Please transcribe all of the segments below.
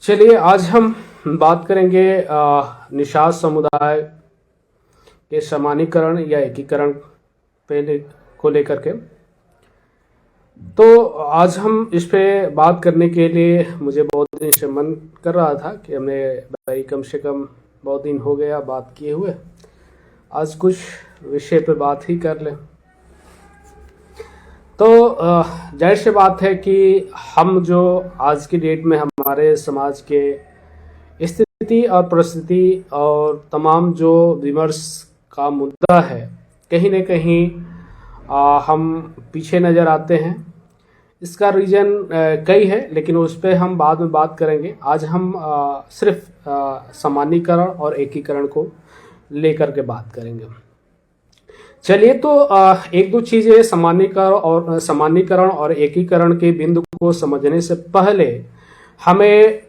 चलिए आज हम बात करेंगे निषाद समुदाय के समानीकरण या एकीकरण को लेकर के। तो आज हम इस पे बात करने के लिए मुझे बहुत दिन से मन कर रहा था कि हमने भाई कम से कम बहुत दिन हो गया बात किए हुए, आज कुछ विषय पे बात ही कर लें। तो जाहिर सी बात है कि हम जो आज की डेट में हमारे समाज के स्थिति और परिस्थिति और तमाम जो विमर्श का मुद्दा है, कहीं न कहीं हम पीछे नज़र आते हैं। इसका रीज़न कई है, लेकिन उस पर हम बाद में बात करेंगे। आज हम सिर्फ सामान्यीकरण और एकीकरण को लेकर के बात करेंगे। चलिए, तो एक दो चीज़ें सामान्यीकरण और एकीकरण के बिंदु को समझने से पहले हमें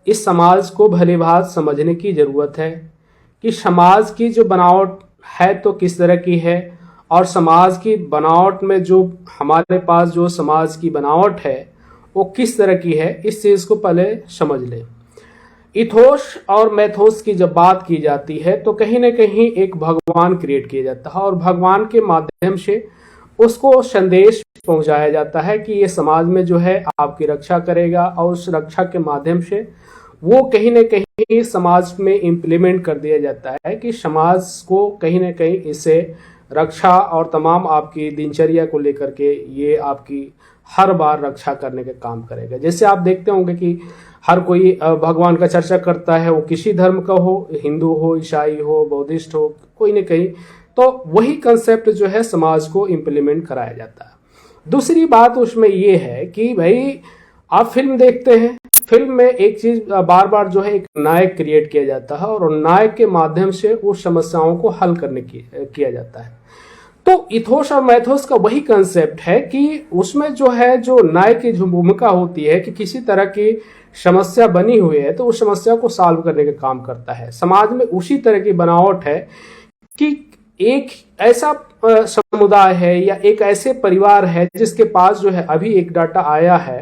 इस समाज को भली भांति समझने की ज़रूरत है कि समाज की जो बनावट है तो किस तरह की है, और समाज की बनावट में जो हमारे पास जो समाज की बनावट है वो किस तरह की है, इस चीज़ को पहले समझ लें। इथोस और मैथोस की जब बात की जाती है तो कहीं ना कहीं एक भगवान क्रिएट किया जाता है और भगवान के माध्यम से उसको संदेश पहुंचाया जाता है कि ये समाज में जो है आपकी रक्षा करेगा, और उस रक्षा के माध्यम से वो कहीं ना कहीं समाज में इम्प्लीमेंट कर दिया जाता है कि समाज को कहीं ना कहीं इससे रक्षा और तमाम आपकी दिनचर्या को लेकर के ये आपकी हर बार रक्षा करने का काम करेगा। जैसे आप देखते होंगे कि हर कोई भगवान का चर्चा करता है, वो किसी धर्म का हो, हिंदू हो, ईसाई हो, बौद्धिस्ट हो, कोई न कहीं, तो वही कंसेप्ट जो है समाज को इम्प्लीमेंट कराया जाता है। दूसरी बात उसमें ये है कि भाई आप फिल्म देखते हैं, फिल्म में एक चीज बार बार जो है एक नायक क्रिएट किया जाता है और नायक के माध्यम से उस समस्याओं को हल करने किया जाता है। तो इथोस और मैथोस का वही कंसेप्ट है कि उसमें जो है जो नायक की जो भूमिका होती है कि किसी तरह की समस्या बनी हुई है तो उस समस्या को सॉल्व करने का काम करता है। समाज में उसी तरह की बनावट है कि एक ऐसा समुदाय है या एक ऐसे परिवार है जिसके पास जो है अभी एक डाटा आया है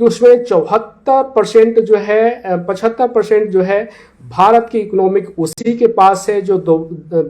कि उसमें 74% जो है 75% जो है भारत की इकोनॉमिक उसी के पास है, जो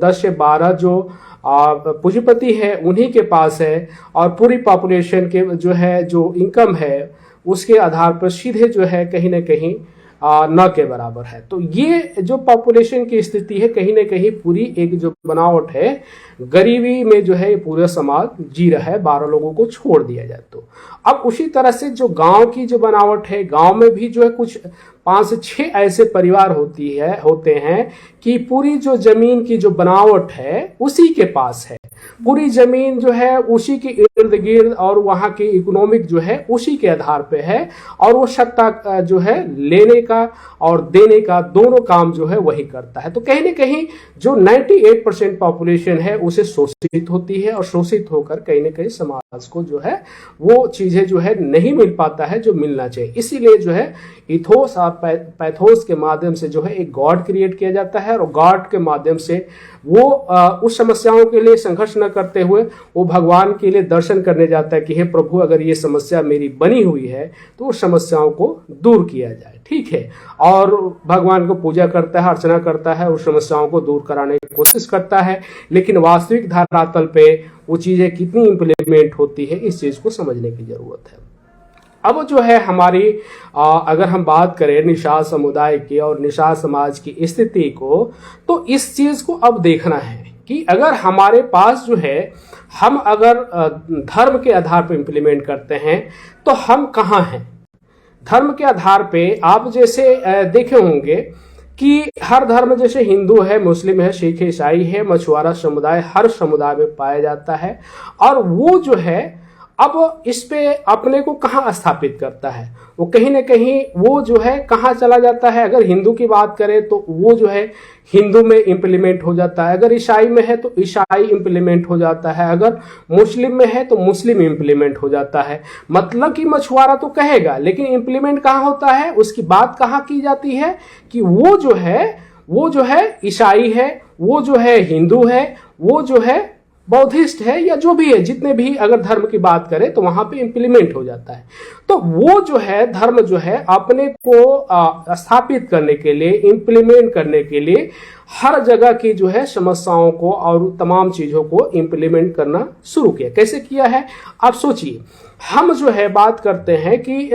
10 से 12 जो पूंजीपति है उन्हीं के पास है, और पूरी पॉपुलेशन के जो है जो इनकम है उसके आधार पर सीधे जो है कहीं ना कहीं न के बराबर है। तो ये जो पॉपुलेशन की स्थिति है कहीं ना कहीं पूरी एक जो बनावट है, गरीबी में जो है पूरा समाज जी रहा है, 12 लोगों को छोड़ दिया जाए तो। अब उसी तरह से जो गांव की जो बनावट है, गांव में भी जो है कुछ 5 से 6 ऐसे परिवार होते हैं कि पूरी जो जमीन की जो बनावट है उसी के पास है, पूरी जमीन जो है उसी के इर्द गिर्द, और वहां की इकोनॉमिक जो है उसी के आधार पे है, और वो सत्ता जो है लेने का और देने का दोनों काम जो है वही करता है। तो कहीं ना कहीं जो 98% पॉपुलेशन है उसे शोषित होती है, और शोषित होकर कहीं ना कहीं समाज को जो है वो चीजें जो है नहीं मिल पाता है जो मिलना चाहिए। इसीलिए जो है इथोस और पैथोस के माध्यम से जो है एक गॉड क्रिएट किया जाता है, और गॉड के माध्यम से वो उस समस्याओं के लिए संघर्ष न करते हुए वो भगवान के लिए दर्शन करने जाता है कि हे प्रभु, अगर ये समस्या मेरी बनी हुई है तो उस समस्याओं को दूर किया जाए, ठीक है। और भगवान को पूजा करता है, अर्चना करता है, उस समस्याओं को दूर कराने की कोशिश करता है, लेकिन वास्तविक धरातल पे वो चीजें कितनी इंप्लीमेंट होती है इस चीज को समझने की जरूरत है। अब जो है हमारी अगर हम बात करें निषाद समुदाय की और निषाद समाज की स्थिति को, तो इस चीज को अब देखना है कि अगर हमारे पास जो है हम अगर धर्म के आधार पर इंप्लीमेंट करते हैं तो हम कहाँ हैं। धर्म के आधार पे आप जैसे देखे होंगे कि हर धर्म, जैसे हिंदू है, मुस्लिम है, सिख है, ईसाई है, मछुआरा समुदाय हर समुदाय में पाया जाता है, और वो जो है अब इस पे अपने को कहाँ स्थापित करता है, वो कहीं ना कहीं वो जो है कहाँ चला जाता है। अगर हिंदू की बात करें तो वो जो है हिंदू में इम्प्लीमेंट हो जाता है, अगर ईसाई में है तो ईसाई इम्प्लीमेंट हो जाता है, अगर मुस्लिम में है तो मुस्लिम इम्प्लीमेंट हो जाता है। मतलब कि मछुआरा तो कहेगा, लेकिन इम्प्लीमेंट कहाँ होता है, उसकी बात कहाँ की जाती है कि वो जो है ईसाई है, वो जो है हिंदू है, वो जो है बौद्धिस्ट है या जो भी है, जितने भी अगर धर्म की बात करें तो वहां पे इंप्लीमेंट हो जाता है। तो वो जो है धर्म जो है अपने को स्थापित करने के लिए, इंप्लीमेंट करने के लिए हर जगह की जो है समस्याओं को और तमाम चीजों को इंप्लीमेंट करना शुरू किया। कैसे किया है आप सोचिए। हम जो है बात करते हैं कि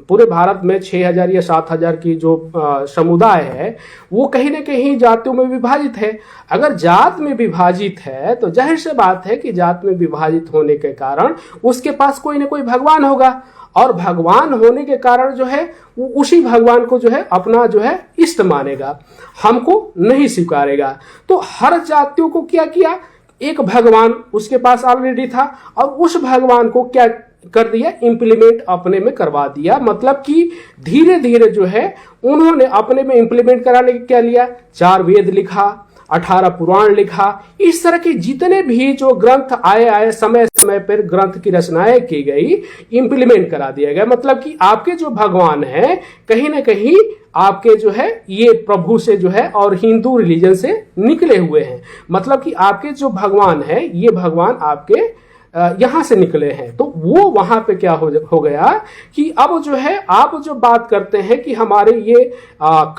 पूरे भारत में 6000 या 7000 की जो समुदाय है वो कहीं ना कहीं जातियों में विभाजित है। अगर जात में विभाजित है तो जाहिर सी बात है कि जात में विभाजित होने के कारण उसके पास कोई ना कोई भगवान होगा, और भगवान होने के कारण जो है वो उसी भगवान को जो है अपना जो है इष्ट मानेगा, हमको नहीं स्वीकारेगा। तो हर जातियों को क्या किया, एक भगवान उसके पास ऑलरेडी था और उस भगवान को क्या कर दिया, इंप्लीमेंट अपने में करवा दिया। मतलब कि धीरे धीरे जो है उन्होंने अपने में इंप्लीमेंट कराने के क्या लिया, 4 वेद लिखा, 18 पुराण लिखा, इस तरह के जितने भी जो ग्रंथ आए समय समय पर ग्रंथ की रचनाएं की गई, इंप्लीमेंट करा दिया गया। मतलब कि आपके जो भगवान है कहीं ना कहीं आपके जो है ये प्रभु से जो है और हिंदू रिलीजन से निकले हुए हैं। मतलब कि आपके जो भगवान है ये भगवान आपके यहां से निकले हैं। तो वो वहां पे क्या हो गया कि अब जो है आप जो बात करते हैं कि हमारे ये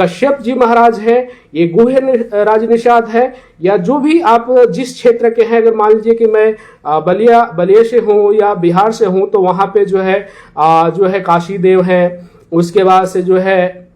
कश्यप जी महाराज है, ये गुह्य राज निषाद है, या जो भी आप जिस क्षेत्र के हैं, अगर मान लीजिए कि मैं बलिया से हूं या बिहार से हूं तो वहां पे जो है काशी देव है, उसके बाद से जो है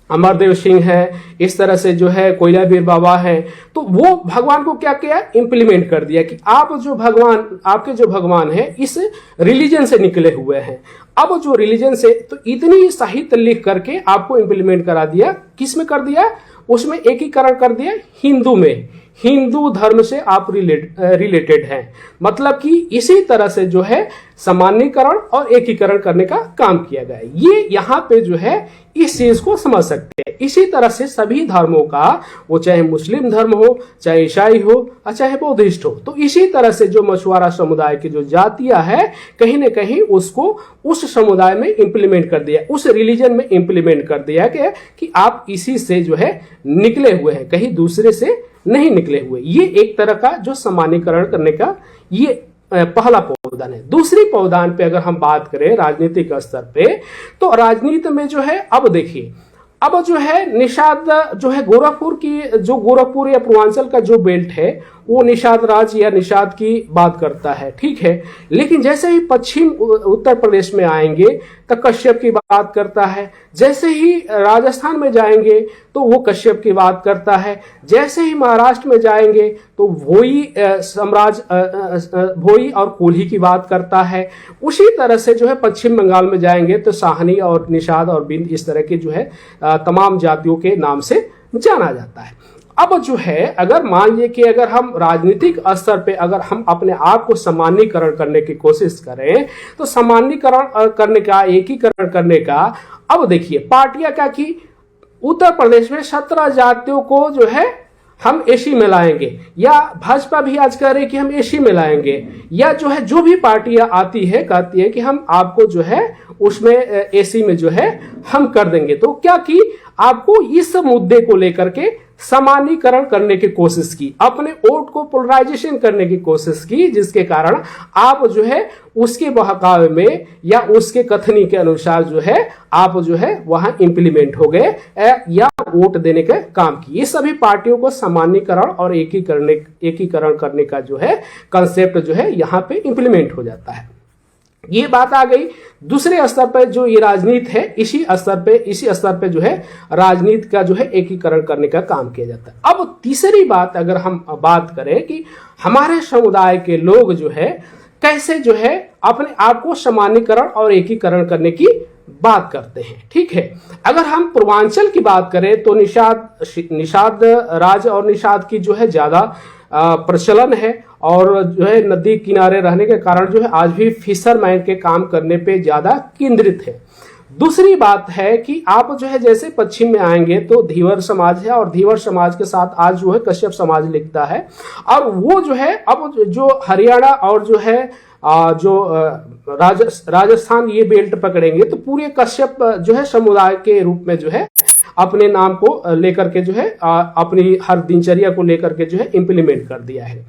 अमरदेव सिंह है, इस तरह से जो है कोयला बीर बाबा है। तो वो भगवान को क्या किया, इंप्लीमेंट कर दिया कि आप जो भगवान, आपके जो भगवान है इस रिलीजन से निकले हुए हैं। अब जो रिलीजन से तो इतनी साहित्य लिख करके आपको इंप्लीमेंट करा दिया, किस में कर दिया, उसमें एकीकरण कर दिया, हिंदू में, हिंदू धर्म से आप रिलेटेड हैं। मतलब कि इसी तरह से जो है सामान्यकरण और एकीकरण करने का काम किया गया है। ये यहाँ पे जो है इस चीज को समझ सकते हैं। इसी तरह से सभी धर्मों का, वो चाहे मुस्लिम धर्म हो, चाहे ईसाई हो, चाहे बौद्धिस्ट हो, तो इसी तरह से जो मछुआरा समुदाय की जो जातियां है कहीं ना कहीं उसको उस समुदाय में इंप्लीमेंट कर दिया, उस रिलीजन में इंप्लीमेंट कर दिया कि आप इसी से जो है निकले हुए हैं, कहीं दूसरे से नहीं निकले हुए। ये एक तरह का जो सामान्यकरण करने का ये पहला पौधान है। दूसरी पौधान पे अगर हम बात करें राजनीतिक स्तर पे, तो राजनीति में जो है अब देखिए, अब जो है निषाद जो है गोरखपुर या पूर्वांचल का जो बेल्ट है वो निषाद राज या निषाद की बात करता है, ठीक है। लेकिन जैसे ही पश्चिम उत्तर प्रदेश में आएंगे तो कश्यप की बात करता है, जैसे ही राजस्थान में जाएंगे तो वो कश्यप की बात करता है, जैसे ही महाराष्ट्र में जाएंगे तो भोई और कोल्ही की बात करता है। उसी तरह से जो है पश्चिम बंगाल में जाएंगे तो साहनी और निषाद और बिंद, इस तरह के जो है तमाम जातियों के नाम से जाना जाता है। अब जो है अगर मान लीजिए कि अगर हम राजनीतिक स्तर पे अगर हम अपने आप को सामान्यकरण करने की कोशिश करें तो सामान्यकरण करने का, एकीकरण करने का, अब देखिए पार्टियां क्या की, उत्तर प्रदेश में 17 जातियों को जो है हम एसी में लाएंगे, या भाजपा भी आज कह रही है कि हम एसी में लाएंगे, या जो है जो भी पार्टियां आती है कहती है कि हम आपको जो है उसमें एसी में जो है हम कर देंगे। तो क्या की, आपको इस मुद्दे को लेकर के सामान्यकरण करने की कोशिश की, अपने वोट को पोलराइजेशन करने की कोशिश की, जिसके कारण आप जो है उसके बहकावे में या उसके कथनी के अनुसार जो है आप जो है वहां इंप्लीमेंट हो गए या वोट देने का काम किए। ये सभी पार्टियों को सामान्यकरण और एकीकरण करने का जो है कंसेप्ट जो है यहाँ पे इंप्लीमेंट हो जाता है। ये बात आ गई। दूसरे स्तर पर जो ये राजनीति है, इसी स्तर पे जो है राजनीति का जो है एकीकरण करने का काम किया जाता है। अब तीसरी बात अगर हम बात करें कि हमारे समुदाय के लोग जो है कैसे जो है अपने आप को सामान्यकरण और एकीकरण करने की बात करते हैं, ठीक है। अगर हम पूर्वांचल की बात करें तो निषाद राज और निषाद की जो है ज्यादा प्रचलन है, और जो है नदी किनारे रहने के कारण जो है आज भी फिशरमैन के काम करने पे ज्यादा केंद्रित है। दूसरी बात है कि आप जो है जैसे पश्चिम में आएंगे तो धीवर समाज है, और धीवर समाज के साथ आज जो है कश्यप समाज लिखता है, और वो जो है अब जो हरियाणा और जो है राजस्थान ये बेल्ट पकड़ेंगे तो पूरे कश्यप जो है समुदाय के रूप में जो है अपने नाम को लेकर के जो है अपनी हर दिनचर्या को लेकर के जो है इंप्लीमेंट कर दिया है।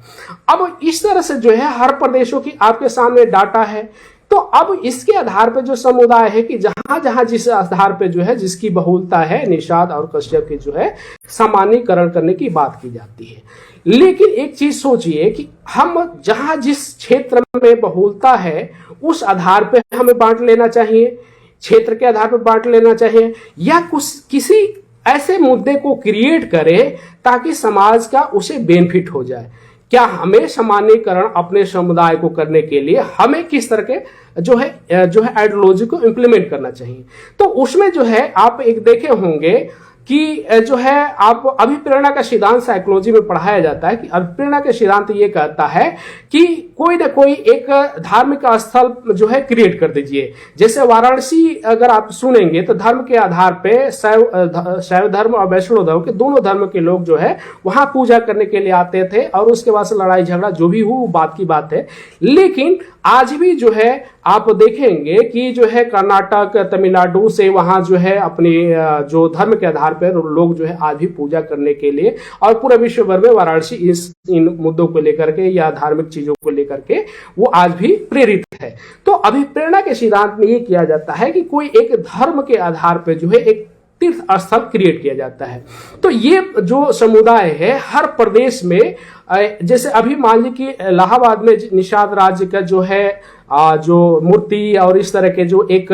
अब इस तरह से जो है हर प्रदेशों की आपके सामने डाटा है। तो अब इसके आधार पर जो समुदाय है कि जहां जहां जिस आधार पर जो है जिसकी बहुलता है, निषाद और कश्यप की जो है सामान्यीकरण करने की बात की जाती है। लेकिन एक चीज सोचिए कि हम जहां जिस क्षेत्र में बहुलता है उस आधार पर हमें बांट लेना चाहिए, क्षेत्र के आधार पर बांट लेना चाहिए, या कुछ किसी ऐसे मुद्दे को क्रिएट करें ताकि समाज का उसे बेनिफिट हो जाए। क्या हमें सामान्यीकरण अपने समुदाय को करने के लिए हमें किस तरह के जो है आइडियोलॉजी को इंप्लीमेंट करना चाहिए? तो उसमें जो है आप एक देखे होंगे कि जो है आप अभिप्रेरणा का सिद्धांत साइकोलॉजी में पढ़ाया जाता है कि अभिप्रेरणा के सिद्धांत ये कहता है कि कोई ना कोई एक धार्मिक स्थल जो है क्रिएट कर दीजिए। जैसे वाराणसी अगर आप सुनेंगे तो धर्म के आधार पे शैव धर्म और वैष्णव धर्म के दोनों धर्म के लोग जो है वहां पूजा करने के लिए आते थे और उसके बाद से लड़ाई झगड़ा जो भी हो बात की बात है। लेकिन आज भी जो है आप देखेंगे कि जो है कर्नाटक, तमिलनाडु से वहां जो है अपनी जो धर्म के आधार पर लोग जो है आज भी पूजा करने के लिए और पूरे विश्व भर में वाराणसी इन मुद्दों को लेकर के या धार्मिक चीजों को लेकर के वो आज भी प्रेरित है। तो अभिप्रेरणा के सिद्धांत में ये किया जाता है कि कोई एक धर्म के आधार पर जो है एक तीर्थ स्थल क्रिएट किया जाता है। तो ये जो समुदाय है हर प्रदेश में, जैसे अभी मान लीजिए कि इलाहाबाद में निषाद राज्य का जो है जो मूर्ति और इस तरह के जो एक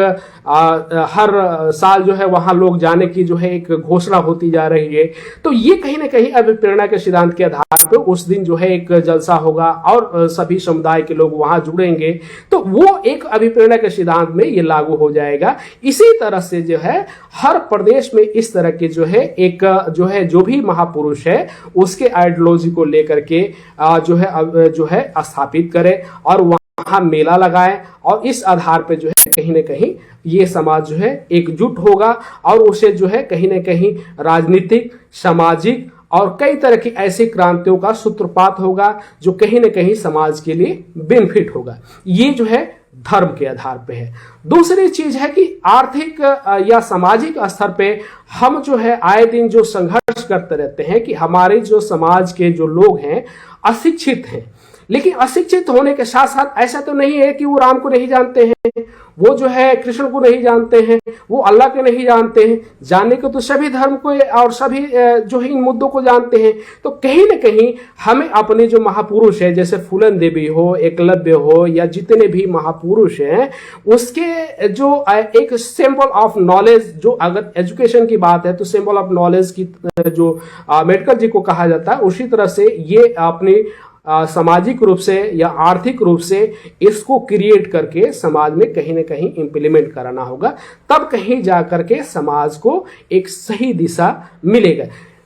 हर साल जो है वहां लोग जाने की जो है एक घोषणा होती जा रही है। तो ये कहीं ना कहीं अभिप्रेरणा के सिद्धांत के आधार पर उस दिन जो है एक जलसा होगा और सभी समुदाय के लोग वहां जुड़ेंगे, तो वो एक अभिप्रेरणा के सिद्धांत में ये लागू हो जाएगा। इसी तरह से जो है हर प्रदेश में इस तरह के जो है एक जो भी महापुरुष है उसके आइडियोलॉजी को लेकर के जो है स्थापित करे और वहां मेला लगाए और इस आधार पे जो है कहीं ना कहीं ये समाज जो है एकजुट होगा और उसे जो है कहीं ना कहीं राजनीतिक, सामाजिक और कई तरह की ऐसी क्रांतियों का सूत्रपात होगा जो कहीं ना कहीं समाज के लिए बेनिफिट होगा। ये जो है धर्म के आधार पे है। दूसरी चीज है कि आर्थिक या सामाजिक स्तर पे हम जो है आए दिन जो संघर्ष करते रहते हैं कि हमारे जो समाज के जो लोग हैं अशिक्षित हैं, लेकिन अशिक्षित होने के साथ साथ ऐसा तो नहीं है कि वो राम को नहीं जानते हैं, वो जो है कृष्ण को नहीं जानते हैं, वो अल्लाह को नहीं जानते हैं। जानने को तो सभी धर्म को और सभी जो है इन मुद्दों को जानते हैं। तो कहीं ना कहीं हमें अपने जो महापुरुष है जैसे फूलन देवी हो, एकलव्य हो या जितने भी महापुरुष हैं उसके जो एक सिंबल ऑफ नॉलेज, जो अगर एजुकेशन की बात है तो सिंबल ऑफ नॉलेज की जो अम्बेडकर जी को कहा जाता है, उसी तरह से ये अपनी सामाजिक रूप से या आर्थिक रूप से इसको क्रिएट करके समाज में कहीं ना कहीं इंप्लीमेंट कराना होगा, तब कहीं जाकर के समाज को एक सही दिशा मिलेगा।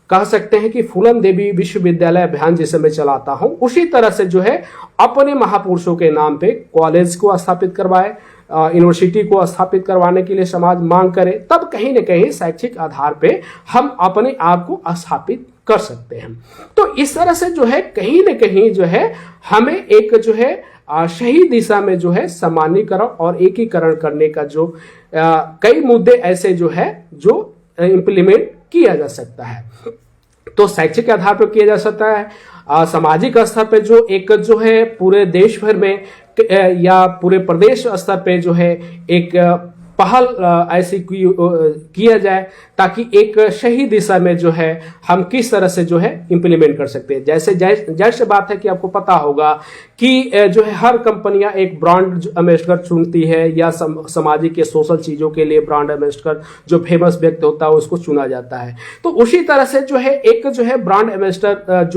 कह सकते हैं कि फूलन देवी विश्वविद्यालय अभियान जिसे मैं चलाता हूं उसी तरह से जो है अपने महापुरुषों के नाम पे कॉलेज को स्थापित करवाए, यूनिवर्सिटी को स्थापित करवाने के लिए समाज मांग करे, तब कहीं ना कहीं शैक्षिक आधार पे हम अपने आप को स्थापित कर सकते हैं। तो इस तरह से जो है कहीं ना कहीं जो है हमें एक जो है सही दिशा में जो है सामान्यीकरण और एकीकरण करने का जो कई मुद्दे ऐसे जो है जो इंप्लीमेंट किया जा सकता है। तो शैक्षिक आधार पर किया जा सकता है, सामाजिक स्तर पे जो एक जो है पूरे देश भर में या पूरे प्रदेश स्तर पे जो है एक पहल ऐसी किया जाए ताकि एक सही दिशा में जो है हम किस तरह से जो है इंप्लीमेंट कर सकते हैं। जैसे जैसे बात है कि आपको पता होगा कि जो है हर कंपनियां एक ब्रांड एम्बेसडर चुनती है या सामाजिक या सोशल चीजों के लिए ब्रांड एम्बेसडर जो फेमस व्यक्ति होता है उसको चुना जाता है। तो उसी तरह से जो है एक जो है ब्रांड एम्बेसडर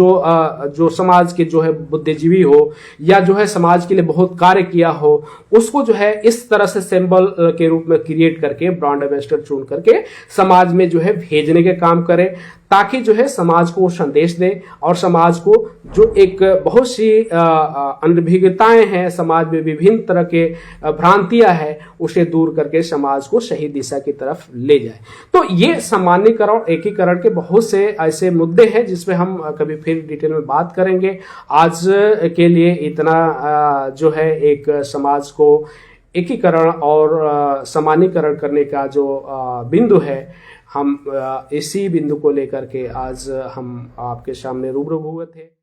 जो समाज के जो है बुद्धिजीवी हो या जो है समाज के लिए बहुत कार्य किया हो उसको जो है इस तरह से सिंबल के रूप में क्रिएट करके, ब्रांड एम्बेसडर चुन करके समाज में जो है भेजने के काम करें, ताकि जो है समाज को संदेश दे और समाज को जो एक बहुत सी अनभिज्ञताएं हैं समाज में, विभिन्न तरह के भ्रांतियां हैं, उसे दूर करके समाज को सही दिशा की तरफ ले जाए। तो ये सामान्यकरण, एकीकरण के बहुत से ऐसे मुद्दे हैं जिसमें हम कभी फिर डिटेल में बात करेंगे। आज के लिए इतना जो है एक समाज को एकीकरण और सामान्यकरण करने का जो बिंदु है, हम इसी बिंदु को लेकर के आज हम आपके सामने रूबरू हुए थे।